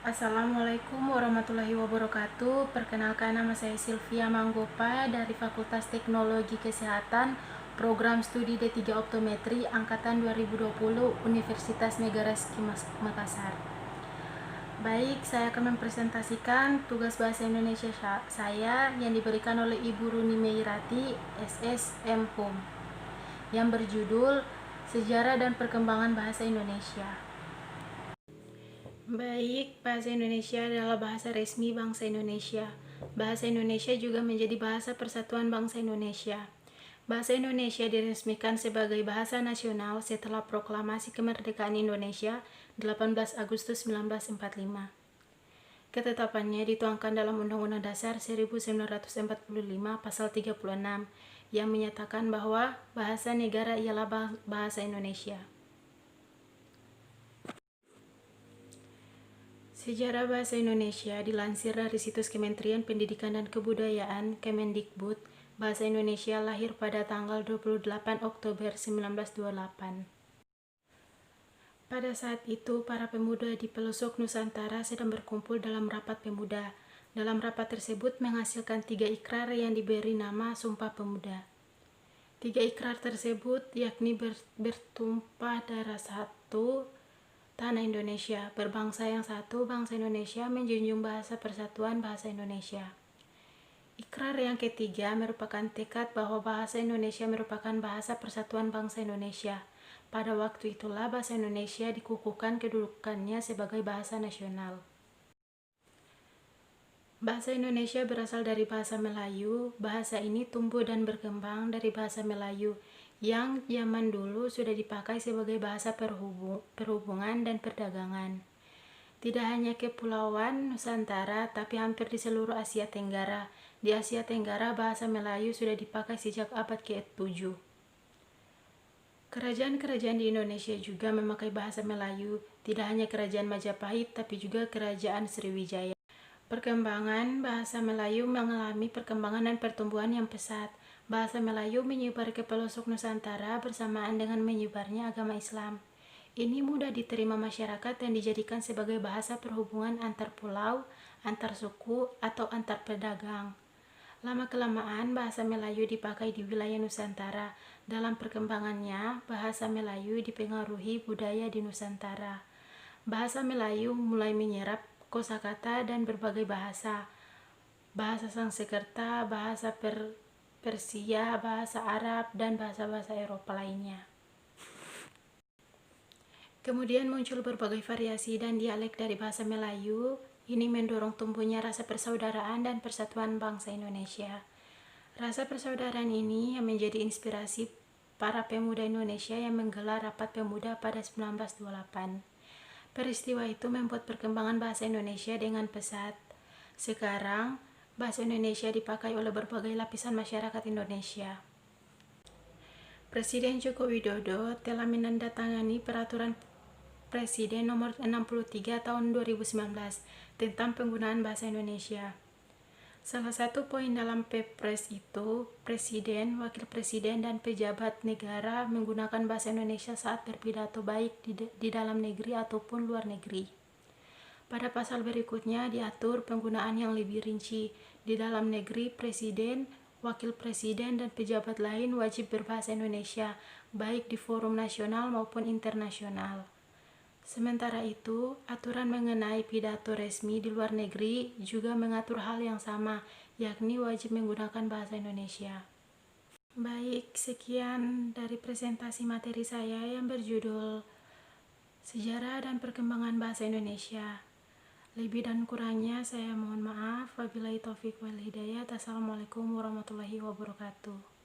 Assalamualaikum warahmatullahi wabarakatuh. Perkenalkan, nama saya Sylvia Manggopa dari Fakultas Teknologi Kesehatan, Program Studi D3 Optometri Angkatan 2020 Universitas Megaraski Makassar. Baik, saya akan mempresentasikan tugas bahasa Indonesia saya yang diberikan oleh Ibu Runi Meirati, SS M.Hum, yang berjudul Sejarah dan Perkembangan Bahasa Indonesia. Baik, bahasa Indonesia adalah bahasa resmi bangsa Indonesia. Bahasa Indonesia juga menjadi bahasa persatuan bangsa Indonesia. Bahasa Indonesia diresmikan sebagai bahasa nasional setelah Proklamasi Kemerdekaan Indonesia 18 Agustus 1945. Ketetapannya dituangkan dalam Undang-Undang Dasar 1945 Pasal 36 yang menyatakan bahwa bahasa negara ialah bahasa Indonesia. Sejarah Bahasa Indonesia dilansir dari situs Kementerian Pendidikan dan Kebudayaan Kemendikbud. Bahasa Indonesia lahir pada tanggal 28 Oktober 1928. Pada saat itu, para pemuda di pelosok Nusantara sedang berkumpul dalam rapat pemuda. Dalam rapat tersebut menghasilkan 3 ikrar yang diberi nama Sumpah Pemuda. 3 ikrar tersebut yakni bertumpah darah satu, tanah Indonesia, berbangsa yang satu, bangsa Indonesia, menjunjung bahasa persatuan bahasa Indonesia. Ikrar yang ketiga merupakan tekad bahwa bahasa Indonesia merupakan bahasa persatuan bangsa Indonesia. Pada waktu itulah bahasa Indonesia dikukuhkan kedudukannya sebagai bahasa nasional. Bahasa Indonesia berasal dari bahasa Melayu. Bahasa ini tumbuh dan berkembang dari bahasa Melayu yang zaman dulu sudah dipakai sebagai bahasa perhubungan dan perdagangan. Tidak hanya Kepulauan Nusantara, tapi hampir di seluruh Asia Tenggara. Di Asia Tenggara, bahasa Melayu sudah dipakai sejak abad ke-7. Kerajaan-kerajaan di Indonesia juga memakai bahasa Melayu. Tidak hanya Kerajaan Majapahit, tapi juga Kerajaan Sriwijaya. Perkembangan bahasa Melayu mengalami perkembangan dan pertumbuhan yang pesat. Bahasa Melayu menyebar ke pelosok Nusantara bersamaan dengan menyebarnya agama Islam. Ini mudah diterima masyarakat dan dijadikan sebagai bahasa perhubungan antar pulau, antar suku, atau antar pedagang. Lama-kelamaan bahasa Melayu dipakai di wilayah Nusantara. Dalam perkembangannya, bahasa Melayu dipengaruhi budaya di Nusantara. Bahasa Melayu mulai menyerap kosakata dan berbagai bahasa Sanskerta, bahasa Persia, bahasa Arab, dan bahasa-bahasa Eropa lainnya. Kemudian muncul berbagai variasi dan dialek dari bahasa Melayu. Ini mendorong tumbuhnya rasa persaudaraan dan persatuan bangsa Indonesia. Rasa persaudaraan ini yang menjadi inspirasi para pemuda Indonesia yang menggelar rapat pemuda pada 1928. Peristiwa itu membuat perkembangan bahasa Indonesia dengan pesat. Sekarang, bahasa Indonesia dipakai oleh berbagai lapisan masyarakat Indonesia. Presiden Joko Widodo telah menandatangani Peraturan Presiden Nomor 63 Tahun 2019 tentang penggunaan bahasa Indonesia. Salah satu poin dalam Perpres itu, Presiden, Wakil Presiden, dan pejabat negara menggunakan bahasa Indonesia saat berpidato baik di dalam negeri ataupun luar negeri. Pada pasal berikutnya diatur penggunaan yang lebih rinci. Di dalam negeri, Presiden, Wakil Presiden, dan pejabat lain wajib berbahasa Indonesia, baik di forum nasional maupun internasional. Sementara itu, aturan mengenai pidato resmi di luar negeri juga mengatur hal yang sama, yakni wajib menggunakan bahasa Indonesia. Baik, sekian dari presentasi materi saya yang berjudul Sejarah dan Perkembangan Bahasa Indonesia. Lebih dan kurangnya saya mohon maaf. Wabillahi taufiq wal hidayah. Assalamualaikum warahmatullahi wabarakatuh.